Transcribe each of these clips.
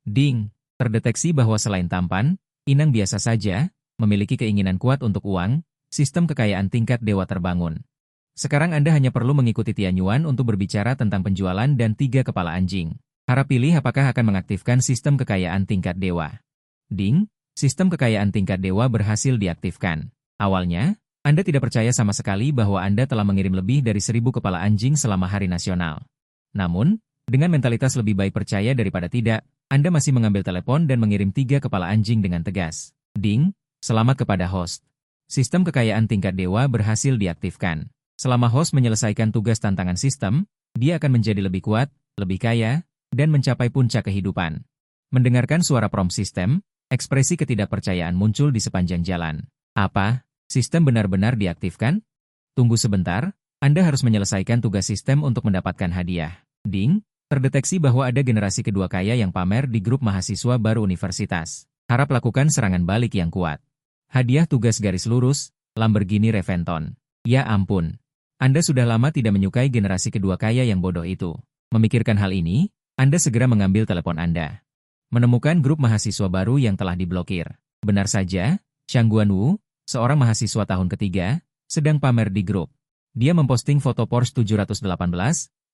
Ding, terdeteksi bahwa selain tampan, Inang biasa saja, memiliki keinginan kuat untuk uang, sistem kekayaan tingkat dewa terbangun. Sekarang Anda hanya perlu mengikuti Tianyuan untuk berbicara tentang penjualan dan 3 kepala anjing. Harap pilih apakah akan mengaktifkan sistem kekayaan tingkat dewa. Ding, sistem kekayaan tingkat dewa berhasil diaktifkan. Awalnya, Anda tidak percaya sama sekali bahwa Anda telah mengirim lebih dari 1.000 kepala anjing selama Hari Nasional. Namun, dengan mentalitas lebih baik percaya daripada tidak, Anda masih mengambil telepon dan mengirim 3 kepala anjing dengan tegas. Ding, selamat kepada host. Sistem kekayaan tingkat dewa berhasil diaktifkan. Selama host menyelesaikan tugas tantangan sistem, dia akan menjadi lebih kuat, lebih kaya, dan mencapai puncak kehidupan. Mendengarkan suara prompt sistem, ekspresi ketidakpercayaan muncul di sepanjang jalan. Apa? Sistem benar-benar diaktifkan? Tunggu sebentar, Anda harus menyelesaikan tugas sistem untuk mendapatkan hadiah. Ding, terdeteksi bahwa ada generasi kedua kaya yang pamer di grup mahasiswa baru universitas. Harap lakukan serangan balik yang kuat. Hadiah tugas garis lurus, Lamborghini Reventon. Ya ampun. Anda sudah lama tidak menyukai generasi kedua kaya yang bodoh itu. Memikirkan hal ini, Anda segera mengambil telepon Anda. Menemukan grup mahasiswa baru yang telah diblokir. Benar saja, Shang Guanwu, seorang mahasiswa tahun ketiga, sedang pamer di grup. Dia memposting foto Porsche 718,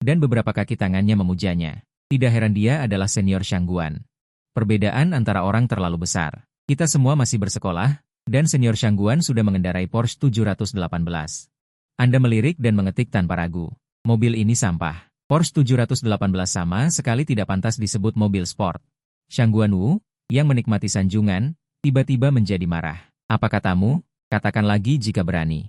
dan beberapa kaki tangannya memujanya. Tidak heran dia adalah senior Shang Guan. Perbedaan antara orang terlalu besar. Kita semua masih bersekolah, dan senior Shang Guan sudah mengendarai Porsche 718. Anda melirik dan mengetik tanpa ragu. Mobil ini sampah. Porsche 718 sama sekali tidak pantas disebut mobil sport. Shang Guanwu, yang menikmati sanjungan, tiba-tiba menjadi marah. Apa katamu? Katakan lagi jika berani.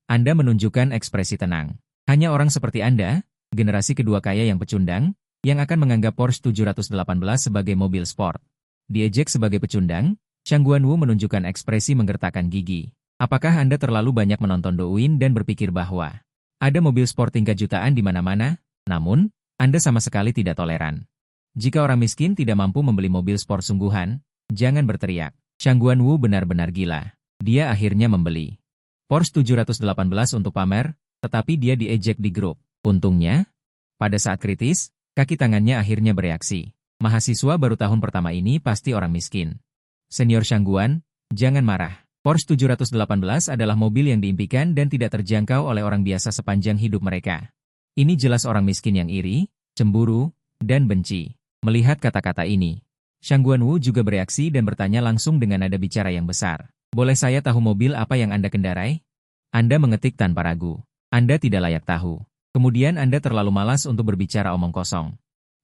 Anda menunjukkan ekspresi tenang. Hanya orang seperti Anda, generasi kedua kaya yang pecundang, yang akan menganggap Porsche 718 sebagai mobil sport. Diejek sebagai pecundang, Shang Guanwu menunjukkan ekspresi menggertakkan gigi. Apakah Anda terlalu banyak menonton Douyin dan berpikir bahwa ada mobil sport tingkat jutaan di mana-mana? Namun, Anda sama sekali tidak toleran. Jika orang miskin tidak mampu membeli mobil sport sungguhan, jangan berteriak. Shang Guanwu benar-benar gila. Dia akhirnya membeli Porsche 718 untuk pamer, tetapi dia diejek di grup. Untungnya, pada saat kritis, kaki tangannya akhirnya bereaksi. Mahasiswa baru tahun pertama ini pasti orang miskin. Senior Shang Guan, jangan marah. Porsche 718 adalah mobil yang diimpikan dan tidak terjangkau oleh orang biasa sepanjang hidup mereka. Ini jelas orang miskin yang iri, cemburu, dan benci. Melihat kata-kata ini, Shang Guanwu juga bereaksi dan bertanya langsung dengan nada bicara yang besar. Boleh saya tahu mobil apa yang Anda kendarai? Anda mengetik tanpa ragu. Anda tidak layak tahu. Kemudian Anda terlalu malas untuk berbicara omong kosong.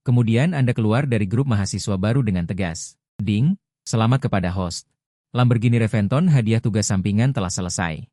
Kemudian Anda keluar dari grup mahasiswa baru dengan tegas. Ding, selamat kepada host. Lamborghini Reventon hadiah tugas sampingan telah selesai.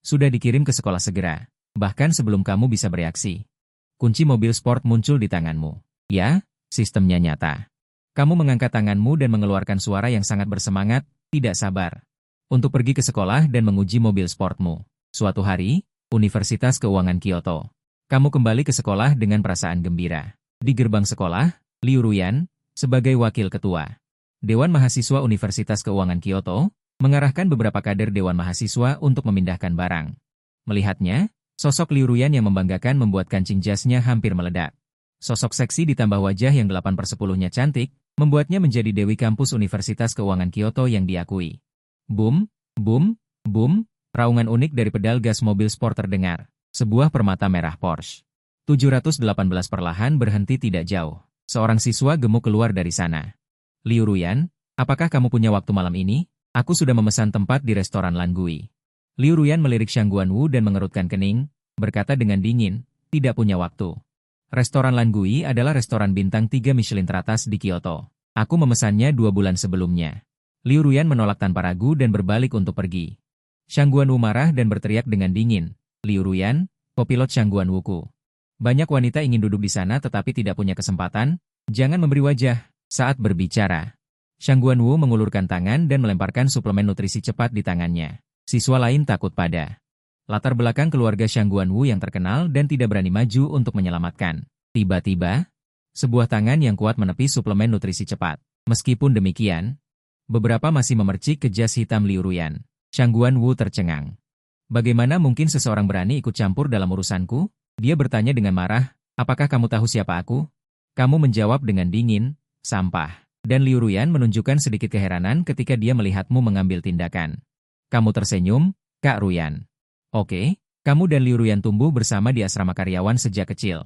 Sudah dikirim ke sekolah segera, bahkan sebelum kamu bisa bereaksi. Kunci mobil sport muncul di tanganmu. Ya, sistemnya nyata. Kamu mengangkat tanganmu dan mengeluarkan suara yang sangat bersemangat, tidak sabar. Untuk pergi ke sekolah dan menguji mobil sportmu. Suatu hari, Universitas Keuangan Kyoto. Kamu kembali ke sekolah dengan perasaan gembira. Di gerbang sekolah, Liu Ruyan, sebagai wakil ketua Dewan Mahasiswa Universitas Keuangan Kyoto, mengarahkan beberapa kader Dewan Mahasiswa untuk memindahkan barang. Melihatnya, sosok Liu Ruyan yang membanggakan membuat kancing jasnya hampir meledak. Sosok seksi ditambah wajah yang 8/10-nya cantik, membuatnya menjadi Dewi Kampus Universitas Keuangan Kyoto yang diakui. Boom, boom, boom, raungan unik dari pedal gas mobil sport terdengar. Sebuah permata merah Porsche 718 perlahan berhenti tidak jauh. Seorang siswa gemuk keluar dari sana. Liu Ruyan, apakah kamu punya waktu malam ini? Aku sudah memesan tempat di restoran Langui. Liu Ruyan melirik Shang Guanwu dan mengerutkan kening, berkata dengan dingin, tidak punya waktu. Restoran Langui adalah restoran bintang 3 Michelin teratas di Kyoto. Aku memesannya 2 bulan sebelumnya. Liu Ruyan menolak tanpa ragu dan berbalik untuk pergi. Shang Guanwu marah dan berteriak dengan dingin, Liu Ruyan, kopilot Shang Guanwuku. Banyak wanita ingin duduk di sana tetapi tidak punya kesempatan, jangan memberi wajah. Saat berbicara, Shang Guanwu mengulurkan tangan dan melemparkan suplemen nutrisi cepat di tangannya. Siswa lain takut pada latar belakang keluarga Shang Guanwu yang terkenal dan tidak berani maju untuk menyelamatkan. Tiba-tiba, sebuah tangan yang kuat menepis suplemen nutrisi cepat. Meskipun demikian, beberapa masih memercik ke jas hitam Liu Ruyan. Shang Guanwu tercengang. Bagaimana mungkin seseorang berani ikut campur dalam urusanku? Dia bertanya dengan marah, apakah kamu tahu siapa aku? Kamu menjawab dengan dingin, sampah. Dan Liu Ruyan menunjukkan sedikit keheranan ketika dia melihatmu mengambil tindakan. Kamu tersenyum, Kak Ruyan. Oke, kamu dan Liu Ruyan tumbuh bersama di asrama karyawan sejak kecil.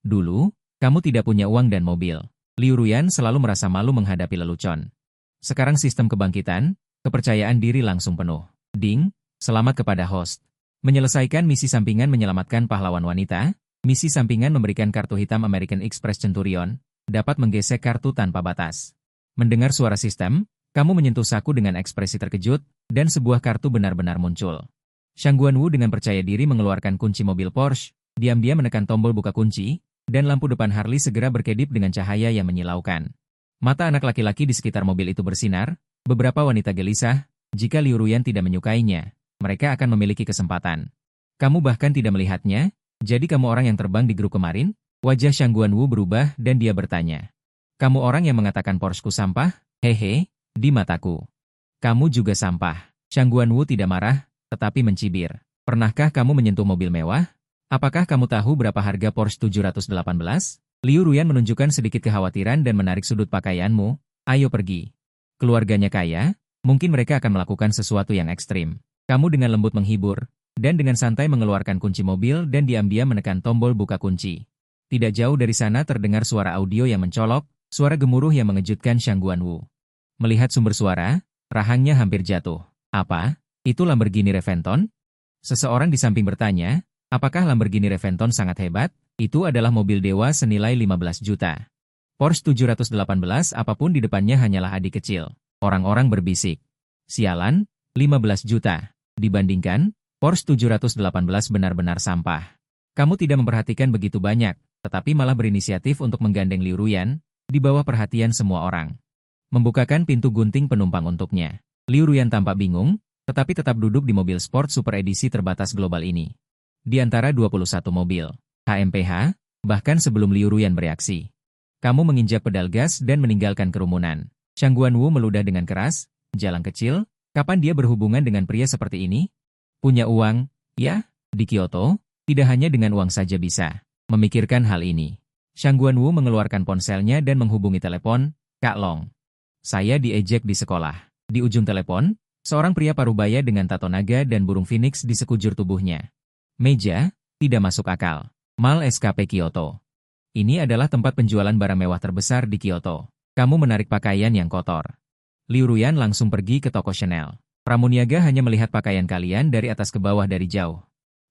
Dulu, kamu tidak punya uang dan mobil. Liu Ruyan selalu merasa malu menghadapi lelucon. Sekarang sistem kebangkitan, kepercayaan diri langsung penuh. Ding, selamat kepada host. Menyelesaikan misi sampingan menyelamatkan pahlawan wanita, misi sampingan memberikan kartu hitam American Express Centurion, dapat menggesek kartu tanpa batas. Mendengar suara sistem, kamu menyentuh saku dengan ekspresi terkejut, dan sebuah kartu benar-benar muncul. Shang Guanwu dengan percaya diri mengeluarkan kunci mobil Porsche, diam-diam menekan tombol buka kunci, dan lampu depan Harley segera berkedip dengan cahaya yang menyilaukan. Mata anak laki-laki di sekitar mobil itu bersinar, beberapa wanita gelisah, jika Liu Ruyan tidak menyukainya, mereka akan memiliki kesempatan. Kamu bahkan tidak melihatnya, jadi kamu orang yang terbang di grup kemarin? Wajah Shang Guanwu berubah dan dia bertanya. Kamu orang yang mengatakan Porsche-ku sampah? Hehe, di mataku. Kamu juga sampah. Shang Guanwu tidak marah, tetapi mencibir. Pernahkah kamu menyentuh mobil mewah? Apakah kamu tahu berapa harga Porsche 718? Liu Ruyan menunjukkan sedikit kekhawatiran dan menarik sudut pakaianmu. Ayo pergi. Keluarganya kaya, mungkin mereka akan melakukan sesuatu yang ekstrim. Kamu dengan lembut menghibur, dan dengan santai mengeluarkan kunci mobil dan diam-diam menekan tombol buka kunci. Tidak jauh dari sana terdengar suara audio yang mencolok, suara gemuruh yang mengejutkan Shang Guanwu. Melihat sumber suara, rahangnya hampir jatuh. Apa? Itu Lamborghini Reventon? Seseorang di samping bertanya, apakah Lamborghini Reventon sangat hebat? Itu adalah mobil dewa senilai 15 juta. Porsche 718 apapun di depannya hanyalah adik kecil. Orang-orang berbisik. Sialan, 15 juta. Dibandingkan, Porsche 718 benar-benar sampah. Kamu tidak memperhatikan begitu banyak, tetapi malah berinisiatif untuk menggandeng Liu Ruyan, di bawah perhatian semua orang. Membukakan pintu gunting penumpang untuknya. Liu Ruyan tampak bingung, tetapi tetap duduk di mobil sport super edisi terbatas global ini. Di antara 21 mobil, HMPH, bahkan sebelum Liu Ruyan bereaksi. Kamu menginjak pedal gas dan meninggalkan kerumunan. Shang Guanwu meludah dengan keras, jalan kecil. Kapan dia berhubungan dengan pria seperti ini? Punya uang, ya? Di Kyoto, tidak hanya dengan uang saja bisa memikirkan hal ini. Shang Guanwu mengeluarkan ponselnya dan menghubungi telepon. Kak Long. Saya diejek di sekolah. Di ujung telepon, seorang pria parubaya dengan tato naga dan burung phoenix di sekujur tubuhnya. Meja, tidak masuk akal. Mall SKP Kyoto. Ini adalah tempat penjualan barang mewah terbesar di Kyoto. Kamu menarik pakaian yang kotor. Liu Ruyan langsung pergi ke toko Chanel. Pramuniaga hanya melihat pakaian kalian dari atas ke bawah dari jauh.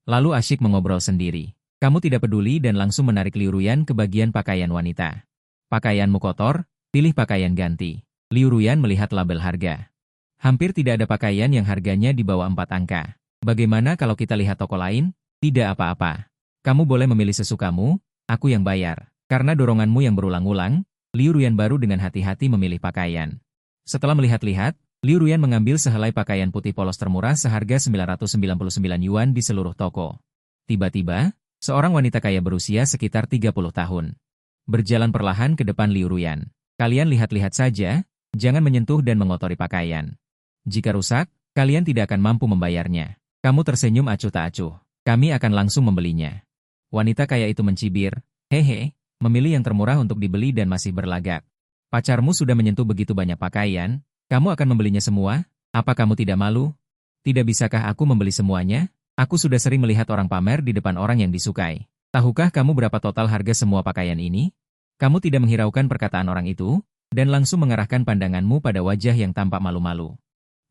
Lalu asyik mengobrol sendiri. Kamu tidak peduli dan langsung menarik Liu Ruyan ke bagian pakaian wanita. Pakaianmu kotor, pilih pakaian ganti. Liu Ruyan melihat label harga. Hampir tidak ada pakaian yang harganya di bawah 4 angka. Bagaimana kalau kita lihat toko lain? Tidak apa-apa. Kamu boleh memilih sesukamu, aku yang bayar. Karena doronganmu yang berulang-ulang, Liu Ruyan baru dengan hati-hati memilih pakaian. Setelah melihat-lihat, Liu Ruyan mengambil sehelai pakaian putih polos termurah seharga 999 yuan di seluruh toko. Tiba-tiba, seorang wanita kaya berusia sekitar 30 tahun. Berjalan perlahan ke depan Liu Ruyan. Kalian lihat-lihat saja, jangan menyentuh dan mengotori pakaian. Jika rusak, kalian tidak akan mampu membayarnya. Kamu tersenyum acuh tak acuh. Kami akan langsung membelinya. Wanita kaya itu mencibir, hehe, memilih yang termurah untuk dibeli dan masih berlagak. Pacarmu sudah menyentuh begitu banyak pakaian, kamu akan membelinya semua? Apa kamu tidak malu? Tidak bisakah aku membeli semuanya? Aku sudah sering melihat orang pamer di depan orang yang disukai. Tahukah kamu berapa total harga semua pakaian ini? Kamu tidak menghiraukan perkataan orang itu, dan langsung mengarahkan pandanganmu pada wajah yang tampak malu-malu.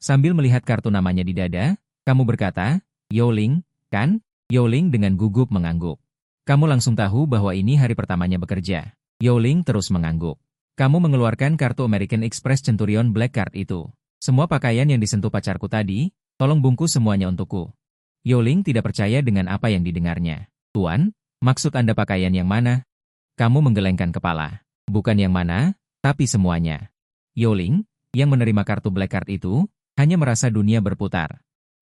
Sambil melihat kartu namanya di dada, kamu berkata, Youling, kan? Youling dengan gugup mengangguk. Kamu langsung tahu bahwa ini hari pertamanya bekerja. Youling terus mengangguk. Kamu mengeluarkan kartu American Express Centurion Black Card itu. Semua pakaian yang disentuh pacarku tadi, tolong bungkus semuanya untukku. Youling tidak percaya dengan apa yang didengarnya. Tuan, maksud Anda pakaian yang mana? Kamu menggelengkan kepala. Bukan yang mana, tapi semuanya. Youling, yang menerima kartu Black Card itu, hanya merasa dunia berputar.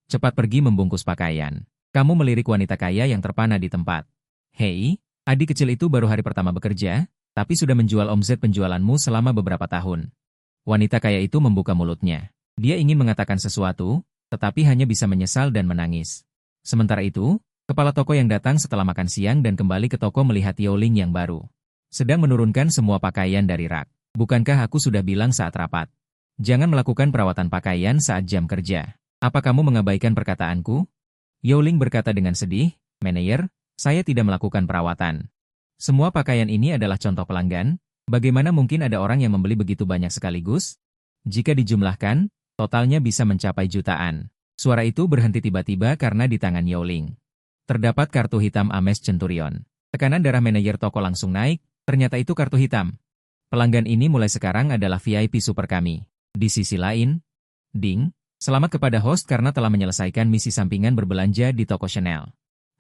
Cepat pergi membungkus pakaian. Kamu melirik wanita kaya yang terpana di tempat. Hei, adik kecil itu baru hari pertama bekerja, tapi sudah menjual omset penjualanmu selama beberapa tahun. Wanita kaya itu membuka mulutnya. Dia ingin mengatakan sesuatu, tetapi hanya bisa menyesal dan menangis. Sementara itu, kepala toko yang datang setelah makan siang dan kembali ke toko melihat Youling yang baru sedang menurunkan semua pakaian dari rak. Bukankah aku sudah bilang saat rapat? Jangan melakukan perawatan pakaian saat jam kerja. Apa kamu mengabaikan perkataanku? Yao Ling berkata dengan sedih, "Manajer, saya tidak melakukan perawatan. Semua pakaian ini adalah contoh pelanggan. Bagaimana mungkin ada orang yang membeli begitu banyak sekaligus? Jika dijumlahkan, totalnya bisa mencapai jutaan." Suara itu berhenti tiba-tiba karena di tangan Yao Ling terdapat kartu hitam Ames Centurion. Tekanan darah manajer toko langsung naik, ternyata itu kartu hitam. Pelanggan ini mulai sekarang adalah VIP super kami. Di sisi lain, Ding, selamat kepada host karena telah menyelesaikan misi sampingan berbelanja di toko Chanel.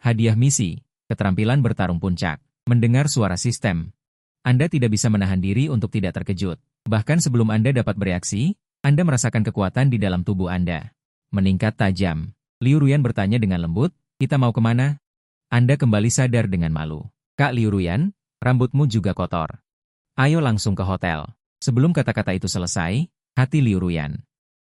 Hadiah misi, keterampilan bertarung puncak. Mendengar suara sistem, Anda tidak bisa menahan diri untuk tidak terkejut. Bahkan sebelum Anda dapat bereaksi, Anda merasakan kekuatan di dalam tubuh Anda meningkat tajam. Liu Ruyan bertanya dengan lembut, "Kita mau kemana?" Anda kembali sadar dengan malu. "Kak Liu Ruyan, rambutmu juga kotor. Ayo langsung ke hotel." Sebelum kata-kata itu selesai, hati Liu Ruyan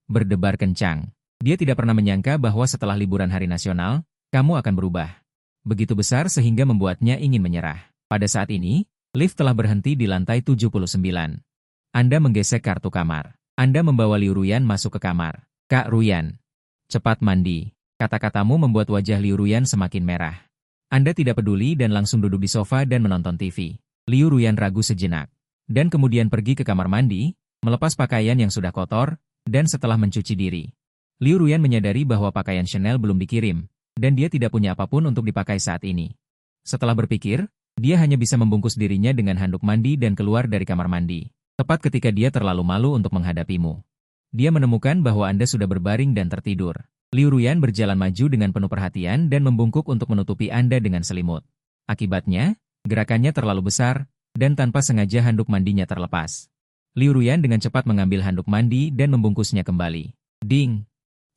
berdebar kencang. Dia tidak pernah menyangka bahwa setelah liburan hari nasional, kamu akan berubah begitu besar sehingga membuatnya ingin menyerah. Pada saat ini, lift telah berhenti di lantai 79. Anda menggesek kartu kamar. Anda membawa Liu Ruyan masuk ke kamar. "Kak Ruyan, cepat mandi." Kata-katamu membuat wajah Liu Ruyan semakin merah. Anda tidak peduli dan langsung duduk di sofa dan menonton TV. Liu Ruyan ragu sejenak, dan kemudian pergi ke kamar mandi, melepas pakaian yang sudah kotor, dan setelah mencuci diri. Liu Ruyan menyadari bahwa pakaian Chanel belum dikirim, dan dia tidak punya apapun untuk dipakai saat ini. Setelah berpikir, dia hanya bisa membungkus dirinya dengan handuk mandi dan keluar dari kamar mandi. Tepat ketika dia terlalu malu untuk menghadapimu. Dia menemukan bahwa Anda sudah berbaring dan tertidur. Liu Ruyan berjalan maju dengan penuh perhatian dan membungkuk untuk menutupi Anda dengan selimut. Akibatnya, gerakannya terlalu besar, dan tanpa sengaja handuk mandinya terlepas. Liu Ruyan dengan cepat mengambil handuk mandi dan membungkusnya kembali. Ding!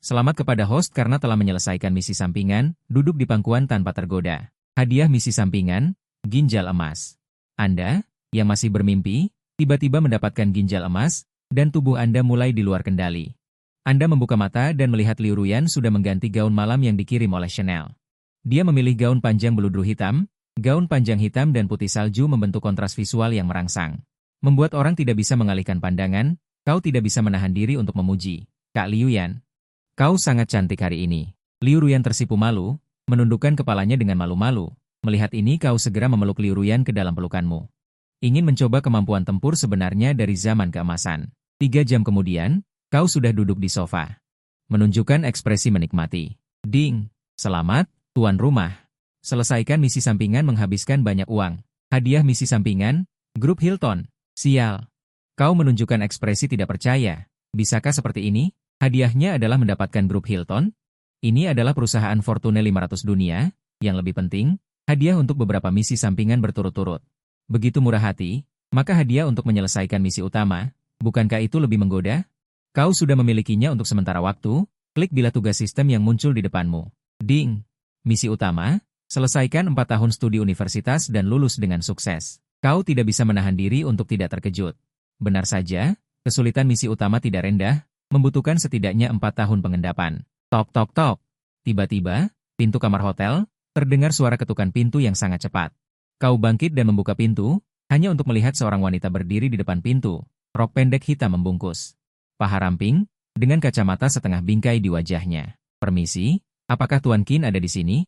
Selamat kepada host karena telah menyelesaikan misi sampingan, duduk di pangkuan tanpa tergoda. Hadiah misi sampingan, ginjal emas. Anda, yang masih bermimpi, tiba-tiba mendapatkan ginjal emas, dan tubuh Anda mulai di luar kendali. Anda membuka mata dan melihat Liu Ruyan sudah mengganti gaun malam yang dikirim oleh Chanel. Dia memilih gaun panjang beludru hitam, gaun panjang hitam dan putih salju membentuk kontras visual yang merangsang. Membuat orang tidak bisa mengalihkan pandangan, kau tidak bisa menahan diri untuk memuji. "Kak Liu Yan, kau sangat cantik hari ini." Liu Ruyan tersipu malu, menundukkan kepalanya dengan malu-malu. Melihat ini kau segera memeluk Liu Ruyan ke dalam pelukanmu. Ingin mencoba kemampuan tempur sebenarnya dari zaman keemasan. 3 jam kemudian, kau sudah duduk di sofa. Menunjukkan ekspresi menikmati. Ding! Selamat, tuan rumah. Selesaikan misi sampingan menghabiskan banyak uang. Hadiah misi sampingan, Grup Hilton. Sial. Kau menunjukkan ekspresi tidak percaya. Bisakah seperti ini? Hadiahnya adalah mendapatkan Grup Hilton? Ini adalah perusahaan Fortune 500 dunia. Yang lebih penting, hadiah untuk beberapa misi sampingan berturut-turut. Begitu murah hati, maka hadiah untuk menyelesaikan misi utama, bukankah itu lebih menggoda? Kau sudah memilikinya untuk sementara waktu, klik bila tugas sistem yang muncul di depanmu. Ding! Misi utama, selesaikan 4 tahun studi universitas dan lulus dengan sukses. Kau tidak bisa menahan diri untuk tidak terkejut. Benar saja, kesulitan misi utama tidak rendah, membutuhkan setidaknya 4 tahun pengendapan. Tok tok tok. Tiba-tiba, pintu kamar hotel, terdengar suara ketukan pintu yang sangat cepat. Kau bangkit dan membuka pintu, hanya untuk melihat seorang wanita berdiri di depan pintu, rok pendek hitam membungkus. Paha ramping, dengan kacamata setengah bingkai di wajahnya. "Permisi, apakah Tuan Qin ada di sini?"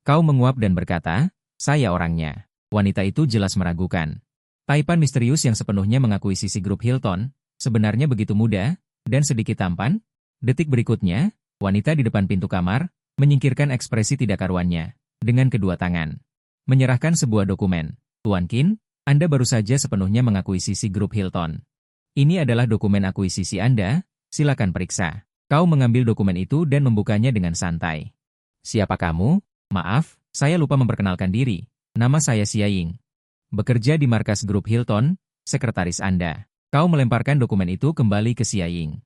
Kau menguap dan berkata, "Saya orangnya." Wanita itu jelas meragukan. Taipan misterius yang sepenuhnya mengakuisisi Grup Hilton, sebenarnya begitu muda, dan sedikit tampan. Detik berikutnya, wanita di depan pintu kamar, menyingkirkan ekspresi tidak karuannya, dengan kedua tangan. Menyerahkan sebuah dokumen. "Tuan Qin, Anda baru saja sepenuhnya mengakuisisi Grup Hilton. Ini adalah dokumen akuisisi Anda, silakan periksa." Kau mengambil dokumen itu dan membukanya dengan santai. "Siapa kamu? Maaf, saya lupa memperkenalkan diri. Nama saya Xia Ying. Bekerja di markas Grup Hilton, sekretaris Anda." Kau melemparkan dokumen itu kembali ke Xia Ying.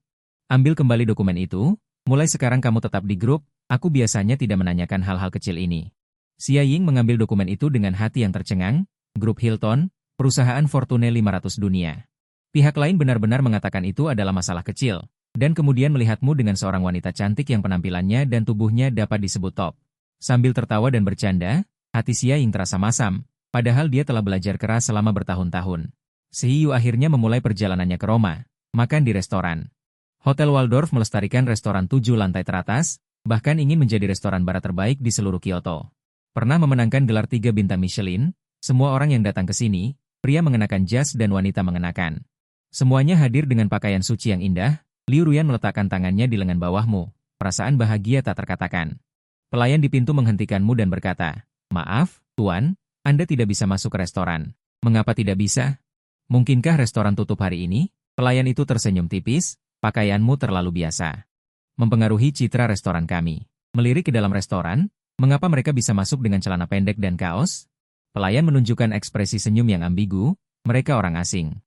"Ambil kembali dokumen itu, mulai sekarang kamu tetap di grup, aku biasanya tidak menanyakan hal-hal kecil ini." Xia Ying mengambil dokumen itu dengan hati yang tercengang. Grup Hilton, perusahaan Fortune 500 dunia. Pihak lain benar-benar mengatakan itu adalah masalah kecil, dan kemudian melihatmu dengan seorang wanita cantik yang penampilannya dan tubuhnya dapat disebut top. Sambil tertawa dan bercanda, hati Xia Ying terasa masam, padahal dia telah belajar keras selama bertahun-tahun. Si Yu akhirnya memulai perjalanannya ke Roma, makan di restoran. Hotel Waldorf melestarikan restoran 7 lantai teratas, bahkan ingin menjadi restoran barat terbaik di seluruh Kyoto. Pernah memenangkan gelar 3 bintang Michelin, semua orang yang datang ke sini, pria mengenakan jas dan wanita mengenakan. Semuanya hadir dengan pakaian suci yang indah. Liu Ruyan meletakkan tangannya di lengan bawahmu, perasaan bahagia tak terkatakan. Pelayan di pintu menghentikanmu dan berkata, "Maaf, Tuan, Anda tidak bisa masuk ke restoran." "Mengapa tidak bisa? Mungkinkah restoran tutup hari ini?" Pelayan itu tersenyum tipis, "Pakaianmu terlalu biasa. Mempengaruhi citra restoran kami." Melirik ke dalam restoran, mengapa mereka bisa masuk dengan celana pendek dan kaos? Pelayan menunjukkan ekspresi senyum yang ambigu, mereka orang asing.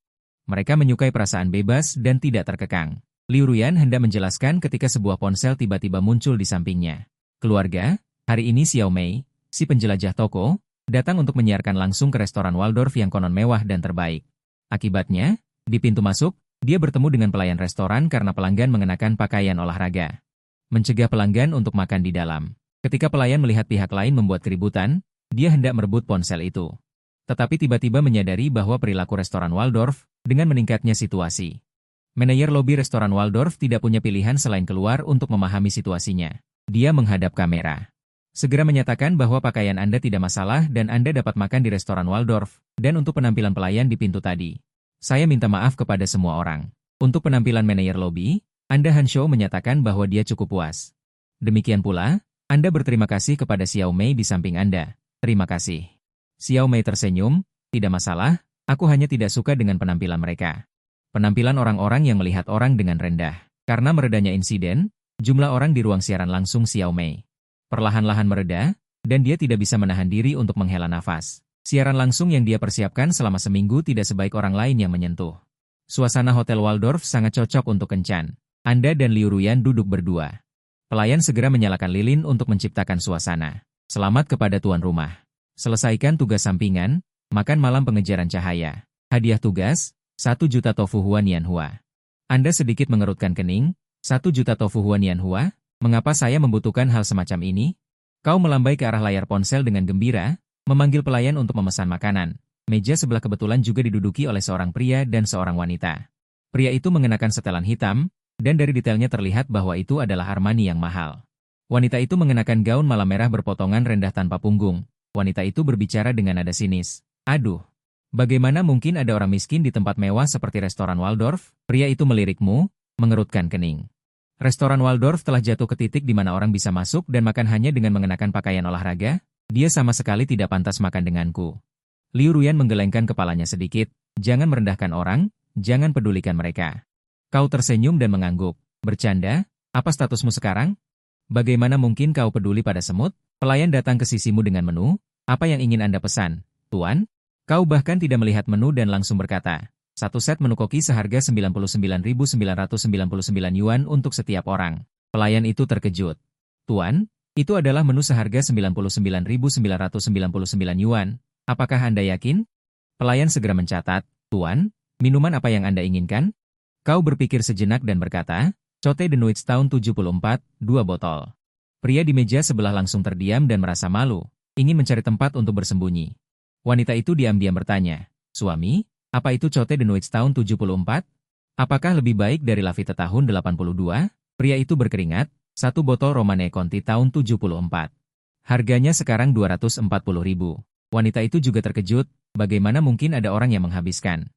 Mereka menyukai perasaan bebas dan tidak terkekang. Liu Ruyan hendak menjelaskan ketika sebuah ponsel tiba-tiba muncul di sampingnya. "Keluarga, hari ini Xiao Mei, si penjelajah toko, datang untuk menyiarkan langsung ke restoran Waldorf yang konon mewah dan terbaik." Akibatnya, di pintu masuk, dia bertemu dengan pelayan restoran karena pelanggan mengenakan pakaian olahraga. Mencegah pelanggan untuk makan di dalam. Ketika pelayan melihat pihak lain membuat keributan, dia hendak merebut ponsel itu. Tetapi tiba-tiba menyadari bahwa perilaku restoran Waldorf dengan meningkatnya situasi. Manajer lobi restoran Waldorf tidak punya pilihan selain keluar untuk memahami situasinya. Dia menghadap kamera. "Segera menyatakan bahwa pakaian Anda tidak masalah dan Anda dapat makan di restoran Waldorf, dan untuk penampilan pelayan di pintu tadi. Saya minta maaf kepada semua orang." Untuk penampilan manajer lobi, Anda Han Shou menyatakan bahwa dia cukup puas. Demikian pula, Anda berterima kasih kepada Xiao Mei di samping Anda. "Terima kasih." Xiao Mei tersenyum, "Tidak masalah, aku hanya tidak suka dengan penampilan mereka." Penampilan orang-orang yang melihat orang dengan rendah. Karena meredanya insiden, jumlah orang di ruang siaran langsung Xiao Mei perlahan-lahan mereda, dan dia tidak bisa menahan diri untuk menghela nafas. Siaran langsung yang dia persiapkan selama seminggu tidak sebaik orang lain yang menyentuh. Suasana Hotel Waldorf sangat cocok untuk kencan. Anda dan Liu Ruyan duduk berdua. Pelayan segera menyalakan lilin untuk menciptakan suasana. "Selamat kepada tuan rumah. Selesaikan tugas sampingan, makan malam pengejaran cahaya. Hadiah tugas, 1 juta tofu huan Yanhua." Anda sedikit mengerutkan kening, 1 juta tofu huan Yanhua? Mengapa saya membutuhkan hal semacam ini? Kau melambai ke arah layar ponsel dengan gembira, memanggil pelayan untuk memesan makanan. Meja sebelah kebetulan juga diduduki oleh seorang pria dan seorang wanita. Pria itu mengenakan setelan hitam, dan dari detailnya terlihat bahwa itu adalah Armani yang mahal. Wanita itu mengenakan gaun malam merah berpotongan rendah tanpa punggung. Wanita itu berbicara dengan nada sinis. "Aduh, bagaimana mungkin ada orang miskin di tempat mewah seperti restoran Waldorf?" Pria itu melirikmu, mengerutkan kening. Restoran Waldorf telah jatuh ke titik di mana orang bisa masuk dan makan hanya dengan mengenakan pakaian olahraga. Dia sama sekali tidak pantas makan denganku. Liu Ruyan menggelengkan kepalanya sedikit. "Jangan merendahkan orang, jangan pedulikan mereka." Kau tersenyum dan mengangguk. "Bercanda? Apa statusmu sekarang? Bagaimana mungkin kau peduli pada semut?" Pelayan datang ke sisimu dengan menu. "Apa yang ingin Anda pesan, Tuan?" Kau bahkan tidak melihat menu dan langsung berkata, "1 set menu koki seharga 99.999 yuan untuk setiap orang." Pelayan itu terkejut. "Tuan, itu adalah menu seharga 99.999 yuan. Apakah Anda yakin?" Pelayan segera mencatat, "Tuan, minuman apa yang Anda inginkan?" Kau berpikir sejenak dan berkata, "Cote de Nuits tahun 74, 2 botol." Pria di meja sebelah langsung terdiam dan merasa malu, ingin mencari tempat untuk bersembunyi. Wanita itu diam-diam bertanya, "Suami, apa itu Cote de Nuits tahun 74? Apakah lebih baik dari Lafite tahun 82? Pria itu berkeringat, 1 botol Romane Conti tahun 74. Harganya sekarang 240.000. Wanita itu juga terkejut, bagaimana mungkin ada orang yang menghabiskan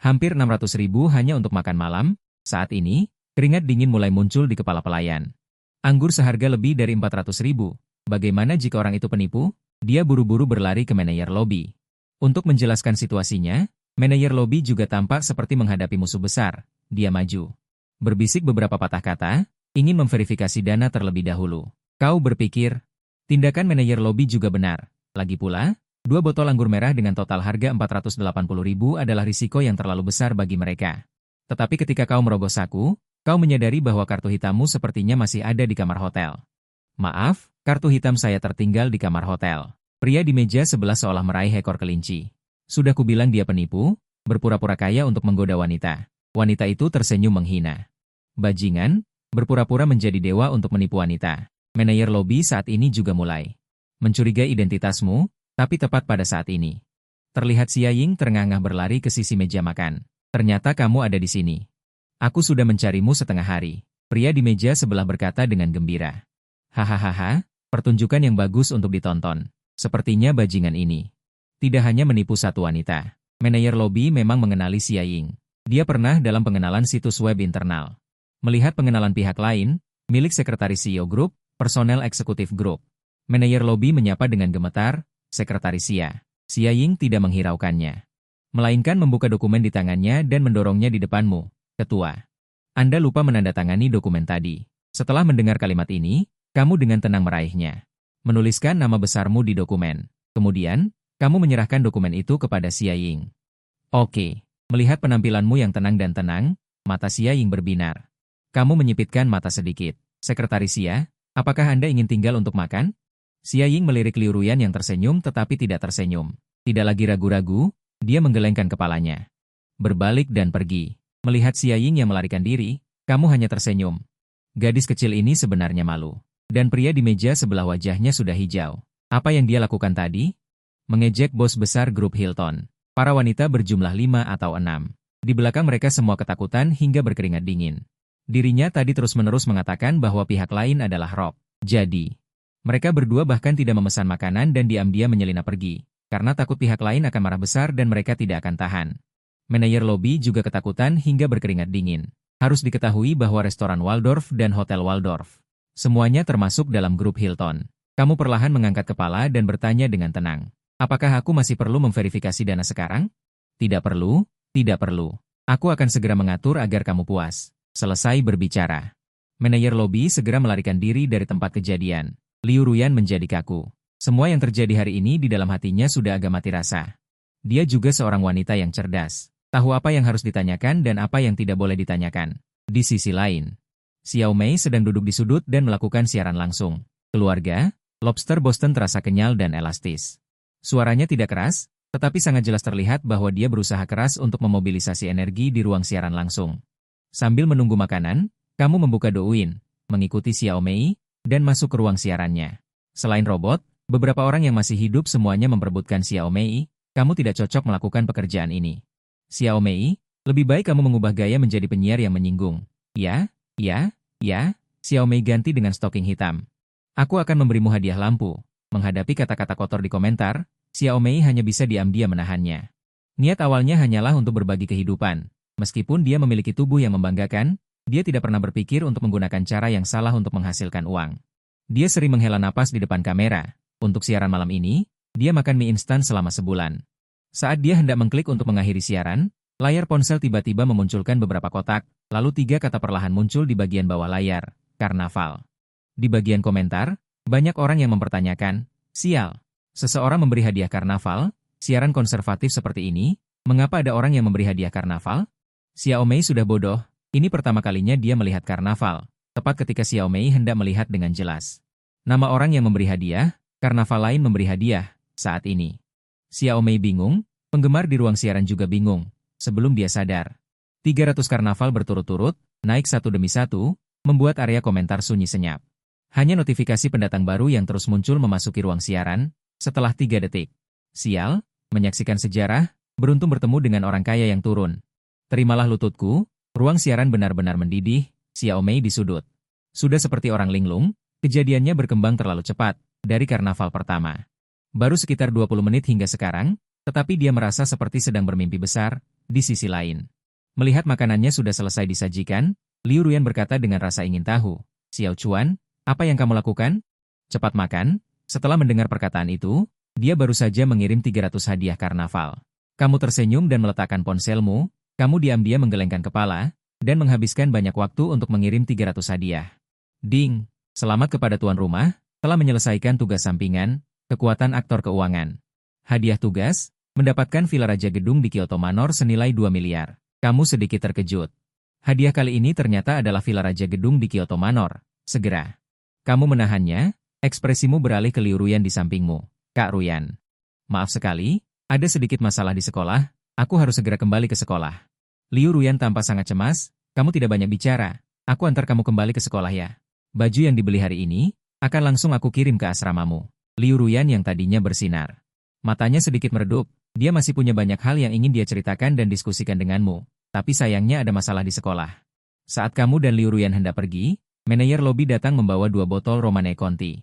hampir 600.000 hanya untuk makan malam? Saat ini, keringat dingin mulai muncul di kepala pelayan. Anggur seharga lebih dari 400.000. Bagaimana jika orang itu penipu? Dia buru-buru berlari ke manajer lobi. Untuk menjelaskan situasinya, manajer lobi juga tampak seperti menghadapi musuh besar. Dia maju. Berbisik beberapa patah kata, ingin memverifikasi dana terlebih dahulu. Kau berpikir, tindakan manajer lobi juga benar. Lagi pula, 2 botol anggur merah dengan total harga 480.000 adalah risiko yang terlalu besar bagi mereka. Tetapi ketika kau merogoh saku, kau menyadari bahwa kartu hitammu sepertinya masih ada di kamar hotel. "Maaf, kartu hitam saya tertinggal di kamar hotel." Pria di meja sebelah seolah meraih ekor kelinci. "Sudah kubilang dia penipu, berpura-pura kaya untuk menggoda wanita." Wanita itu tersenyum menghina. "Bajingan, berpura-pura menjadi dewa untuk menipu wanita." Manajer lobi saat ini juga mulai mencurigai identitasmu, tapi tepat pada saat ini. Terlihat Xia Ying terngangah berlari ke sisi meja makan. Ternyata kamu ada di sini. Aku sudah mencarimu setengah hari. Pria di meja sebelah berkata dengan gembira. Hahaha, pertunjukan yang bagus untuk ditonton. Sepertinya bajingan ini tidak hanya menipu satu wanita. Manajer lobi memang mengenali Xia Ying. Dia pernah dalam pengenalan situs web internal. Melihat pengenalan pihak lain, milik sekretaris CEO Group, personel eksekutif Group. Manajer lobi menyapa dengan gemetar, Sekretaris Xia. Xia Ying tidak menghiraukannya. Melainkan membuka dokumen di tangannya dan mendorongnya di depanmu, Ketua. Anda lupa menandatangani dokumen tadi. Setelah mendengar kalimat ini, kamu dengan tenang meraihnya. Menuliskan nama besarmu di dokumen. Kemudian, kamu menyerahkan dokumen itu kepada Xia Ying. Oke, melihat penampilanmu yang tenang dan tenang, mata Xia Ying berbinar. Kamu menyipitkan mata sedikit. Sekretaris Xia, apakah Anda ingin tinggal untuk makan? Xia Ying melirik Liu Ruyan yang tersenyum tetapi tidak tersenyum. Tidak lagi ragu-ragu, dia menggelengkan kepalanya. Berbalik dan pergi. Melihat Xia Ying yang melarikan diri, kamu hanya tersenyum. Gadis kecil ini sebenarnya malu. Dan pria di meja sebelah wajahnya sudah hijau. Apa yang dia lakukan tadi? Mengejek bos besar grup Hilton. Para wanita berjumlah 5 atau 6. Di belakang mereka semua ketakutan hingga berkeringat dingin. Dirinya tadi terus-menerus mengatakan bahwa pihak lain adalah Rob. Jadi, mereka berdua bahkan tidak memesan makanan dan diam-diam menyelinap pergi. Karena takut pihak lain akan marah besar dan mereka tidak akan tahan. Manajer lobi juga ketakutan hingga berkeringat dingin. Harus diketahui bahwa restoran Waldorf dan Hotel Waldorf semuanya termasuk dalam grup Hilton. Kamu perlahan mengangkat kepala dan bertanya dengan tenang. Apakah aku masih perlu memverifikasi dana sekarang? Tidak perlu, tidak perlu. Aku akan segera mengatur agar kamu puas. Selesai berbicara. Manajer lobi segera melarikan diri dari tempat kejadian. Liu Ruyan menjadi kaku. Semua yang terjadi hari ini di dalam hatinya sudah agak mati rasa. Dia juga seorang wanita yang cerdas. Tahu apa yang harus ditanyakan dan apa yang tidak boleh ditanyakan. Di sisi lain, Xiao Mei sedang duduk di sudut dan melakukan siaran langsung. Keluarga, lobster Boston terasa kenyal dan elastis. Suaranya tidak keras, tetapi sangat jelas terlihat bahwa dia berusaha keras untuk memobilisasi energi di ruang siaran langsung. Sambil menunggu makanan, kamu membuka Douyin, mengikuti Xiao Mei, dan masuk ke ruang siarannya. Selain robot, beberapa orang yang masih hidup semuanya memperebutkan Xiao Mei, kamu tidak cocok melakukan pekerjaan ini. Xiao Mei, lebih baik kamu mengubah gaya menjadi penyiar yang menyinggung. Ya, Xiao Mei ganti dengan stoking hitam. Aku akan memberimu hadiah lampu. Menghadapi kata-kata kotor di komentar, Xiao Mei hanya bisa diam-diam menahannya. Niat awalnya hanyalah untuk berbagi kehidupan. Meskipun dia memiliki tubuh yang membanggakan, dia tidak pernah berpikir untuk menggunakan cara yang salah untuk menghasilkan uang. Dia sering menghela napas di depan kamera. Untuk siaran malam ini, dia makan mie instan selama sebulan. Saat dia hendak mengklik untuk mengakhiri siaran, layar ponsel tiba-tiba memunculkan beberapa kotak, lalu 3 kata perlahan muncul di bagian bawah layar, karnaval. Di bagian komentar, banyak orang yang mempertanyakan, sial, seseorang memberi hadiah karnaval, siaran konservatif seperti ini, mengapa ada orang yang memberi hadiah karnaval? Xiao Mei sudah bodoh, ini pertama kalinya dia melihat karnaval, tepat ketika Xiao Mei hendak melihat dengan jelas. Nama orang yang memberi hadiah, karnaval lain memberi hadiah, saat ini. Xiao Mei bingung, penggemar di ruang siaran juga bingung, sebelum dia sadar. 300 karnaval berturut-turut, naik satu demi satu, membuat area komentar sunyi senyap. Hanya notifikasi pendatang baru yang terus muncul memasuki ruang siaran, setelah 3 detik. Sial, menyaksikan sejarah, beruntung bertemu dengan orang kaya yang turun. Terimalah lututku, ruang siaran benar-benar mendidih, Xiao Mei di sudut. Sudah seperti orang linglung, kejadiannya berkembang terlalu cepat, dari karnaval pertama. Baru sekitar 20 menit hingga sekarang, tetapi dia merasa seperti sedang bermimpi besar, di sisi lain. Melihat makanannya sudah selesai disajikan, Liu Ruyan berkata dengan rasa ingin tahu, Xiao Chuan, apa yang kamu lakukan? Cepat makan. Setelah mendengar perkataan itu, dia baru saja mengirim 300 hadiah karnaval. Kamu tersenyum dan meletakkan ponselmu, kamu diam-diam menggelengkan kepala, dan menghabiskan banyak waktu untuk mengirim 300 hadiah. Ding, selamat kepada tuan rumah, telah menyelesaikan tugas sampingan, kekuatan aktor keuangan. Hadiah tugas, mendapatkan Villa Raja Gedung di Kyoto Manor senilai 2 miliar. Kamu sedikit terkejut. Hadiah kali ini ternyata adalah Villa Raja Gedung di Kyoto Manor. Segera. Kamu menahannya, ekspresimu beralih ke Liu Ruyan di sampingmu. Kak Ruyan. Maaf sekali, ada sedikit masalah di sekolah, aku harus segera kembali ke sekolah. Liu Ruyan tampak sangat cemas, kamu tidak banyak bicara, aku antar kamu kembali ke sekolah ya. Baju yang dibeli hari ini, akan langsung aku kirim ke asramamu. Liu Ruyan yang tadinya bersinar. Matanya sedikit meredup, Dia masih punya banyak hal yang ingin dia ceritakan dan diskusikan denganmu, tapi sayangnya ada masalah di sekolah. Saat kamu dan Liu Ruyan hendak pergi, manajer lobi datang membawa 2 botol Romane Conti.